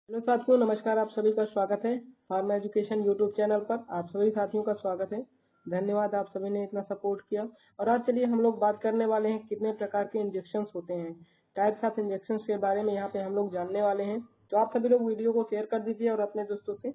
Hello साथियों, नमस्कार। आप सभी का स्वागत है फार्मा एजुकेशन यूट्यूब चैनल पर। आप सभी साथियों का स्वागत है। धन्यवाद, आप सभी ने इतना सपोर्ट किया। और आज चलिए हम लोग बात करने वाले हैं कितने प्रकार के इंजेक्शंस होते हैं, टाइप्स ऑफ इंजेक्शंस के बारे में यहाँ पे हम लोग जानने वाले हैं। तो आप सभी लोग वीडियो को शेयर कर दीजिए और अपने दोस्तों से,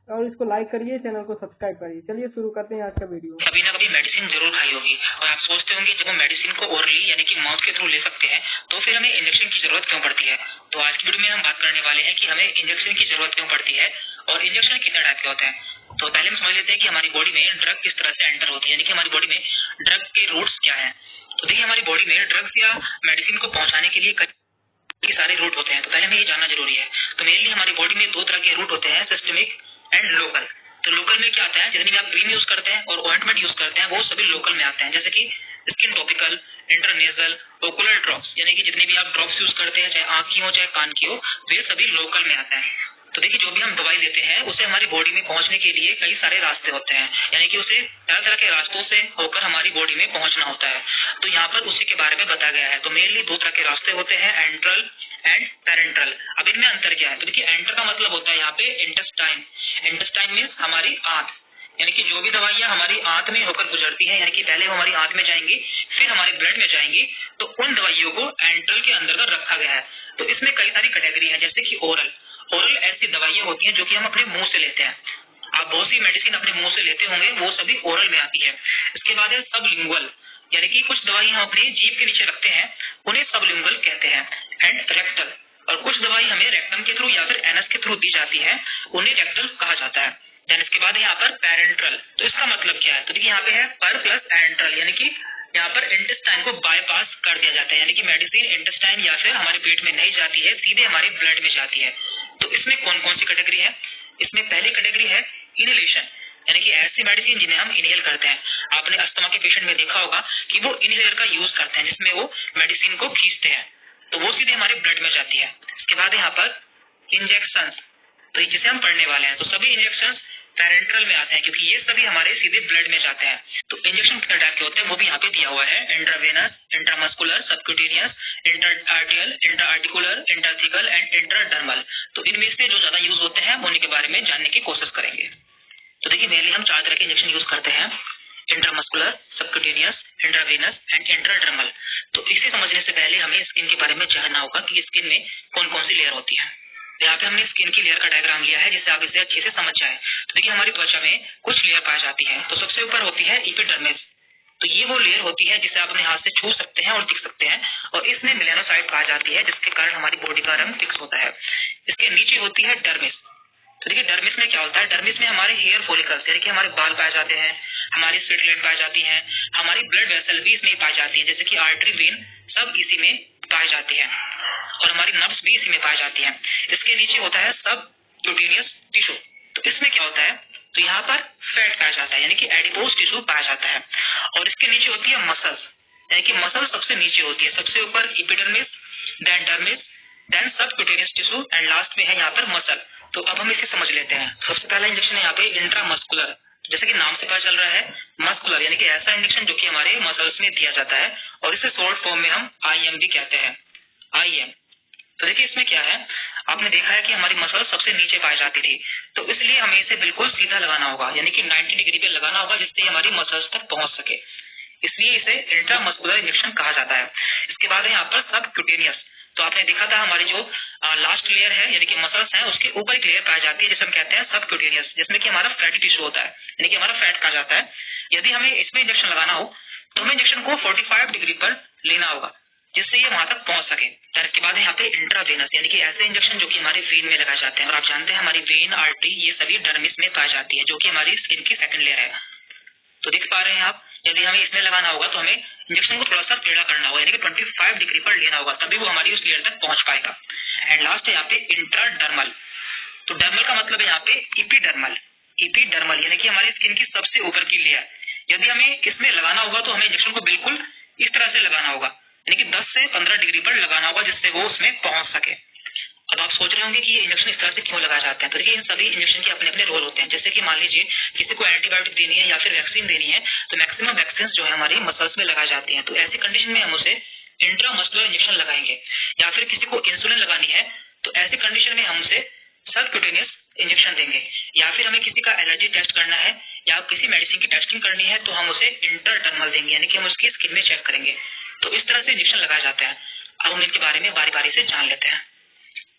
और इसको लाइक करिए, चैनल को सब्सक्राइब करिए। चलिए शुरू करते हैं आज का वीडियो। कभी ना कभी मेडिसिन जरूर खाई होगी और आप सोचते होंगे जब हम मेडिसिन को ओरली यानी कि माउथ के थ्रू ले सकते हैं तो फिर हमें इंजेक्शन की जरूरत क्यों पड़ती है। तो आज की वीडियो में हम बात करने वाले हैं कि हमें इंजेक्शन की जरूरत क्यों पड़ती है और इंजेक्शन कितने टाइप के होते हैं। तो पहले हम समझ लेते हैं कि हमारी बॉडी में ड्रग किस तरह से एंटर होती है, यानी कि हमारी बॉडी में ड्रग के रूट्स क्या है। तो देखिए, हमारी बॉडी में ड्रग्स या मेडिसिन को पहुंचाने के लिए कई सारे रूट होते हैं। तो पहले हमें ये जानना जरूरी है। तो मेनली हमारी बॉडी में दो तरह के रूट होते हैं, सिस्टमिक एंड लोकल। तो लोकल में क्या आता है, जितनी भी आप क्रीम यूज करते हैं और ऑइंटमेंट यूज करते हैं वो सभी लोकल में आते हैं, जैसे कि स्किन टॉपिकल, इंटरनेजल, ओकुलर ड्रॉप्स, यानी कि जितने भी आप ड्रॉप्स यूज करते हैं, चाहे आंख की हो चाहे कान की हो, वे सभी लोकल में आते हैं। तो देखिए, जो भी हम दवाई लेते हैं उसे हमारी बॉडी में पहुंचने के लिए कई सारे रास्ते होते हैं, यानी कि उसे तरह तरह के रास्तों से होकर हमारी बॉडी में पहुंचना होता है। तो यहाँ पर उसी के बारे में बताया गया है। तो मेनली दो तरह के रास्ते होते हैं, एंट्रल एंड पेरेंट्रल। अब इनमें अंतर क्या है। तो देखिए, एंटर का मतलब होता है यहाँ पे इंटेस्टाइन। इंटेस्टाइन मीन्स हमारी आंत, यानी कि जो भी दवाइयां हमारी आंत में होकर गुजरती हैं, यानी कि पहले वो हमारी आंत में जाएंगी फिर हमारे ब्लड में जाएंगी, तो उन दवाइयों को एंट्रल के अंदर रखा गया है। तो इसमें कई सारी कैटेगरी है, जैसे कि ओरल। ओरल ऐसी दवाइयां होती हैं जो कि हम अपने मुंह से लेते हैं। आप बहुत सी मेडिसिन अपने मुंह से लेते होंगे, वो सभी ओरल में आती है। इसके बाद है सबलिंगुअल, यानी कि कुछ दवाई हम अपनी जीभ के नीचे रखते हैं, उन्हें सबलिंगुअल कहते हैं। एंड रेक्टल, और कुछ दवाई हमें रेक्टम के थ्रू या फिर एनस के थ्रू दी जाती है, उन्हें रेक्टल कहा जाता है। देन इसके बाद है यहाँ पर पैरेंट्रल। तो इसका मतलब क्या है। तो देखिए, यहाँ पे है पर प्लस एंट्रल, यानी कि यहाँ पर इंटेस्टाइन को बाईपास कर दिया जाता है, यानी कि मेडिसिन इंटेस्टाइन या फिर हमारे पेट में नहीं जाती है, सीधे हमारे ब्लड में जाती है। तो इसमें कौन कौन सी कैटेगरी है। इसमें पहली कैटेगरी है इनहेलेशन, यानी कि ऐसी मेडिसिन जिन्हें हम इनहेल करते हैं। आपने अस्थमा के पेशेंट में देखा होगा कि वो इनहेलर का यूज करते हैं, जिसमें वो मेडिसिन को खींचते हैं, तो वो सीधे हमारे ब्लड में जाती है। इसके बाद यहाँ पर इंजेक्शन, तो जिसे हम पढ़ने वाले हैं। तो सभी इंजेक्शन पैरेंट्रल में आते हैं, क्योंकि ये सभी हमारे सीधे ब्लड में जाते हैं। तो इंजेक्शन कितने टाइप के होते हैं वो भी यहाँ पे दिया हुआ है। Intravenous, intramuscular, subcutaneous, intra-arterial, intra-articular, intrathecal and intradermal. तो इनमें से जो ज्यादा यूज होते हैं उन्हीं के बारे में जानने की कोशिश करेंगे। तो देखिए, मेनली हम चार तरह के इंजेक्शन यूज करते हैं, intramuscular, subcutaneous, intravenous and intradermal. तो इसे समझने से पहले हमें स्किन के बारे में जानना होगा कि स्किन में कौन कौन सी लेयर होती है। यहाँ पे हमने स्किन की लेयर का डायग्राम लिया है, जिससे आप इसे अच्छे से समझ जाए। तो देखिए, हमारी त्वचा में कुछ लेयर पाई जाती है। तो सबसे ऊपर होती है एपिडर्मिस। तो ये वो लेयर होती है जिसे आप अपने हाथ से छू सकते हैं और दिख सकते हैं, और इसमें मेलानोसाइट पाई जाती है, जिसके कारण हमारी बॉडी का रंग फिक्स होता है। इसके नीचे होती है डर्मिस। तो देखिए, डर्मिस में क्या होता है। डर्मिस में हमारे हेयर फॉलिकल्स, यानी कि हमारे बाल पाए जाते हैं, हमारी स्वेट ग्लैंड पाई जाती है, हमारी ब्लड वेसल भी इसमें पाई जाती है, जैसे कि आर्टरी, वेन, सब इसी में पाई जाती है, और हमारी नर्व्स भी इसी में पाई जाती है। इसके नीचे होता है सब क्यूटेनियस टिश्यू। तो इसमें क्या होता है। तो यहाँ पर फैट पाया जाता है, यानी कि एडिपोज टिश्यू पाया जाता है। और इसके नीचे होती है मसल्स, यानी कि मसल सबसे नीचे होती है। सबसे ऊपर एपिडर्मिस, देन डर्मिस, देन सब क्यूटेनियस टिश्यू एंड लास्ट में है यहाँ पर मसल। तो अब हम इसे समझ लेते हैं। सबसे पहला इंजेक्शन है यहाँ पे इंट्रामस्कुलर, जैसे कि नाम से पता चल रहा है, मस्कुलर, यानी कि ऐसा इंजेक्शन जो कि हमारे मसल्स में दिया जाता है, और इसे शॉर्ट फॉर्म में हम IM भी कहते हैं, IM। तो देखिए, इसमें क्या है, आपने देखा है कि हमारी मसल सबसे नीचे पाई जाती थी, तो इसलिए हमें इसे बिल्कुल सीधा लगाना होगा, यानी कि 90 डिग्री पे लगाना होगा, जिससे हमारी मसल्स तक पहुंच सके। इसलिए इसे इंट्रामस्कुलर इंजेक्शन कहा जाता है। इसके बाद है यहाँ पर सबक्यूटेनियस। तो आपने देखा था हमारी जो लास्ट लेयर है, यानी कि मसल्स है, उसके ऊपर एक लेयर पाई जाती है, जिसे हम कहते हैं सबक्यूटेनियस, जिसमें कि हमारा फैटी टिश्यू होता है, यानी कि हमारा फैट कहा जाता है। यदि हमें इसमें इंजेक्शन लगाना हो तो हमें इंजेक्शन को 45 डिग्री पर लेना होगा, जिससे ये वहां तक पहुंच सके। फिर इसके बाद है यहाँ पे इंट्रावेनस, यानी कि ऐसे इंजेक्शन जो कि हमारे वेन में लगाए जाते हैं। और आप जानते हैं हमारी वेन, आर्टरी, ये सभी डर्मिस में पाई जाती है, जो कि हमारी स्किन की सेकंड लेयर है। तो देख पा रहे हैं आप, यदि हमें इसमें लगाना होगा तो हमें इंजेक्शन को थोड़ा सा टेढ़ा करना होगा, यानी कि 25 डिग्री पर लेना होगा, तभी वो हमारी उस लेयर तक पहुंच पाएगा। एंड लास्ट है यहाँ पे इंट्राडर्मल। तो डर्मल का मतलब है यहाँ पे इपीडर्मल। इपीडर्मल यानी कि हमारी स्किन की सबसे ऊपर की लेयर। यदि हमें इसमें लगाना होगा तो हमें इंजेक्शन को बिल्कुल इस तरह से लगाना होगा, यानी कि 10 से 15 डिग्री पर लगाना होगा, जिससे वो उसमें पहुंच सके। अब आप सोच रहे होंगे कि ये इंजेक्शन इस तरह से क्यों लगाए जाते हैं। तो देखिए, इन सभी इंजेक्शन के अपने अपने रोल होते हैं। जैसे कि मान लीजिए किसी को एंटीबायोटिक देनी है या फिर वैक्सीन देनी है, तो मैक्सिमम वैक्सीन जो है हमारी मसल्स में लगाई जाती हैं। तो ऐसी कंडीशन में हम उसे इंट्रामस्कुलर इंजेक्शन लगाएंगे। या फिर किसी को इंसुलिन लगानी है, तो ऐसी कंडीशन में हम उसे सबक्यूटेनियस इंजेक्शन देंगे, या फिर हमें किसी का एलर्जी टेस्ट करना है या किसी मेडिसिन की टेस्टिंग करनी है तो हम उसे इंटरडर्मल देंगे, यानी कि हम उसकी स्किन में चेक करेंगे। तो इस तरह से इंजेक्शन लगाया जाता है। अब हम इनके बारे में बारी बारी से जान लेते हैं।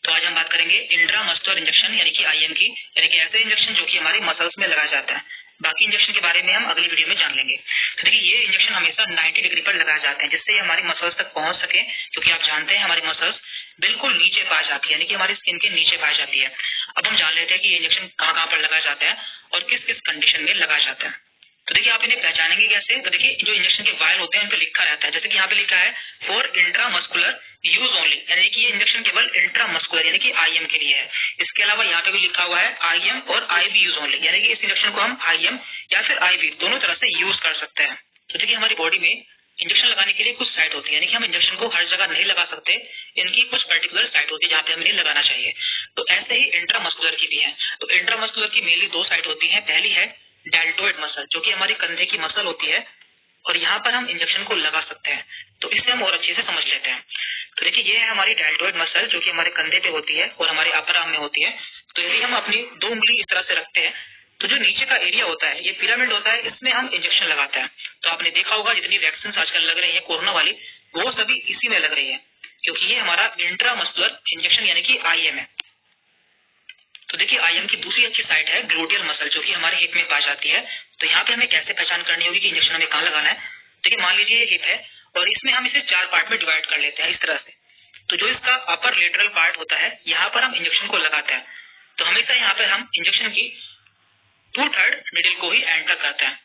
तो आज हम बात करेंगे इंट्रामस्कुलर इंजेक्शन यानी कि आईएम की, यानी कि ऐसे इंजेक्शन जो कि हमारे मसल्स में लगाया जाता है। बाकी इंजेक्शन के बारे में हम अगली वीडियो में जान लेंगे। तो देखिए, ये इंजेक्शन हमेशा 90 डिग्री पर लगाए जाते हैं, जिससे ये हमारी मसल्स तक पहुंच सके, क्योंकि आप जानते हैं हमारी मसल्स बिल्कुल नीचे पाई जाती है, यानी कि हमारी स्किन के नीचे पाई जाती है। अब हम जान लेते हैं कि ये इंजेक्शन कहाँ पर लगाया जाता है और किस किस कंडीशन में लगाया जाता है। तो देखिए, आप इन्हें पहचानेंगे कैसे? तो देखिए, जो इंजेक्शन के वायल होते हैं उन पे लिखा रहता है, जैसे कि यहाँ पे लिखा है फॉर इंट्रामस्कुलर यूज ओनली, यानी कि ये इंजेक्शन केवल इंट्रामस्कुलर यानी कि आईएम के लिए है। इसके अलावा यहाँ पे भी लिखा हुआ है आईएम और आईवी यूज ओनली, यानी कि इस इंजेक्शन को हम आईएम या फिर आईवी दोनों तरह से यूज कर सकते हैं। तो देखिए, हमारी बॉडी में इंजेक्शन लगाने के लिए कुछ साइट होती है, यानी कि हम इंजेक्शन को हर जगह नहीं लगा सकते, इनकी कुछ पर्टिकुलर साइट होती है जहाँ पे हमें लगाना चाहिए। तो ऐसे ही इंट्रामस्कुलर की भी है। तो इंट्रामस्कुलर की मेनली दो साइट होती है। पहली है डेल्टोइड मसल, जो कि हमारी कंधे की मसल होती है, और यहाँ पर हम इंजेक्शन को लगा सकते हैं। तो इससे हम और अच्छे से समझ लेते हैं। तो देखिए, ये है हमारी डेल्टोइड मसल, जो कि हमारे कंधे पे होती है और हमारे अपर आर्म में होती है। तो यदि हम अपनी दो उंगली इस तरह से रखते हैं तो जो नीचे का एरिया होता है, ये पिरामिड होता है, इसमें हम इंजेक्शन लगाते हैं। तो आपने देखा होगा जितनी वैक्सीन आजकल लग रही है कोरोना वाली, वो सभी इसी में लग रही है, क्योंकि ये हमारा इंट्रामस्कुलर इंजेक्शन यानी कि आईएम है। तो देखिए, आईएम की दूसरी अच्छी साइट है ग्लूटियल मसल, जो कि हमारे हिप में पाई जाती है। तो यहाँ पे हमें कैसे पहचान करनी होगी कि इंजेक्शन हमें कहाँ लगाना है? देखिए, मान लीजिए ये हिप है और इसमें हम इसे 4 पार्ट में डिवाइड कर लेते हैं इस तरह से। तो जो इसका अपर लेटरल पार्ट होता है, यहाँ पर हम इंजेक्शन को लगाते हैं। तो हमेशा यहाँ पर हम इंजेक्शन की 2/3 नीडल को ही एंटर करते हैं।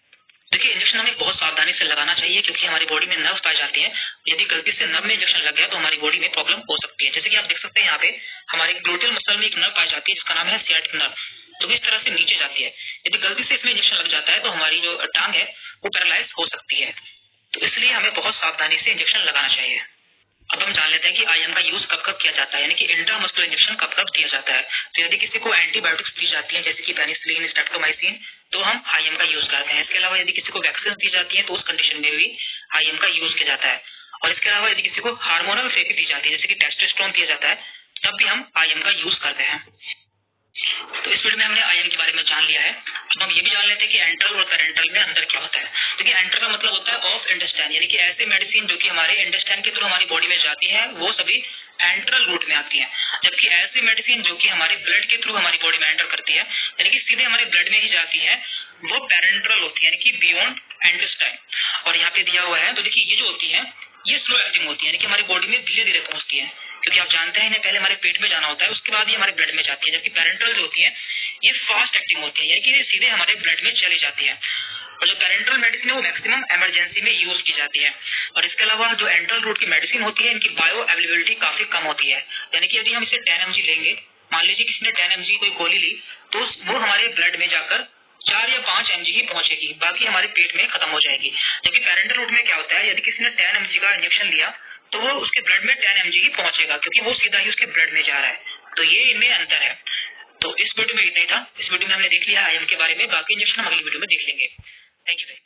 देखिए, इंजेक्शन हमें बहुत सावधानी से लगाना चाहिए, क्योंकि हमारी बॉडी में नर्व पाई जाती है। यदि गलती से नर्व में इंजेक्शन लग गया तो हमारी बॉडी में प्रॉब्लम हो सकती है। जैसे कि आप देख सकते हैं यहाँ पे हमारे ग्लूटियल मसल में एक नर्व पाई जाती है जिसका नाम है सियाटिक नर्व, जो इस तरह से नीचे जाती है। यदि गलती से इसमें इंजेक्शन लग जाता है तो हमारी जो टांग है वो पैरालाइज हो सकती है। तो इसलिए हमें बहुत सावधानी से इंजेक्शन लगाना चाहिए। अब हम जान लेते हैं कि आईएम का यूज कब कब किया जाता है, यानी कि इंट्रामस्कुलर इंजेक्शन कब कब दिया जाता है। तो यदि किसी को एंटीबायोटिक्स दी जाती है, जैसे कि पेनिसिलिन, स्ट्रेप्टोमाइसिन, तो हम आईएम का यूज करते हैं। इसके अलावा यदि किसी को वैक्सीन दी जाती है तो उस कंडीशन में भी आईएम का यूज किया जाता है। और इसके अलावा यदि किसी को हार्मोनल थेरेपी दी जाती है, जैसे कि टेस्टोस्टेरोन दिया जाता है, तब भी हम आईएम का यूज करते हैं। तो इस वीडियो में हमने आईएम के बारे में जान लिया है। अब हम ये भी जान लेते हैं कि एंट्रल और पेरेंट्रल में अंतर क्या होता है। देखिए, एंट्रल का मतलब होता है ऑफ इंटेस्टाइन, यानी कि ऐसे मेडिसिन जो कि हमारे इंटेस्टाइन के थ्रू हमारी बॉडी में जाती है, वो सभी एंट्रल रूट में आती है। जबकि ऐसी मेडिसिन जो कि हमारे ब्लड के थ्रू हमारी बॉडी में एंटर करती है, यानी कि सीधे हमारे ब्लड में ही जाती है, वो पेरेंट्रल होती है, यानी कि बियॉन्ड इंटेस्टाइन। और यहाँ पे दिया हुआ है, तो देखिए, ये जो होती है ये स्लो एक्टिंग होती है, यानी कि हमारी बॉडी में धीरे धीरे पहुंचती है, क्योंकि आप जानते हैं इन्हें पहले हमारे पेट में जाना होता है, उसके बाद ही हमारे ब्लड में जाती है। जबकि पेरेंट्रल जो होती है ये फास्ट एक्टिंग होती है, यानी कि ये सीधे हमारे ब्लड में चली जाती है। और जो पेरेंट्रल मेडिसिन है वो मैक्सिमम इमरजेंसी में यूज की जाती है। और इसके अलावा जो एंट्रल रूट की मेडिसिन होती है, इनकी बायो अवेलेबिलिटी काफी कम होती है, यानी कि यदि हम इसे 10 mg लेंगे, मान लीजिए किसी ने 10 mg कोई गोली ली, तो वो हमारे ब्लड में जाकर 4 या 5 mg ही पहुंचेगी, बाकी हमारे पेट में खत्म हो जाएगी। जबकि पेरेंट्रल रूट में क्या होता है, यदि किसी ने 10 mg का इंजेक्शन लिया तो वो उसके ब्लड में 10 mg ही पहुंचेगा, क्योंकि वो सीधा ही उसके ब्लड में जा रहा है। तो ये इनमें अंतर है। तो इस वीडियो में इतना ही था। इस वीडियो में हमने देख लिया आईएम के बारे में, बाकी इंजेक्शन हम अगली वीडियो में देख लेंगे। Thank you.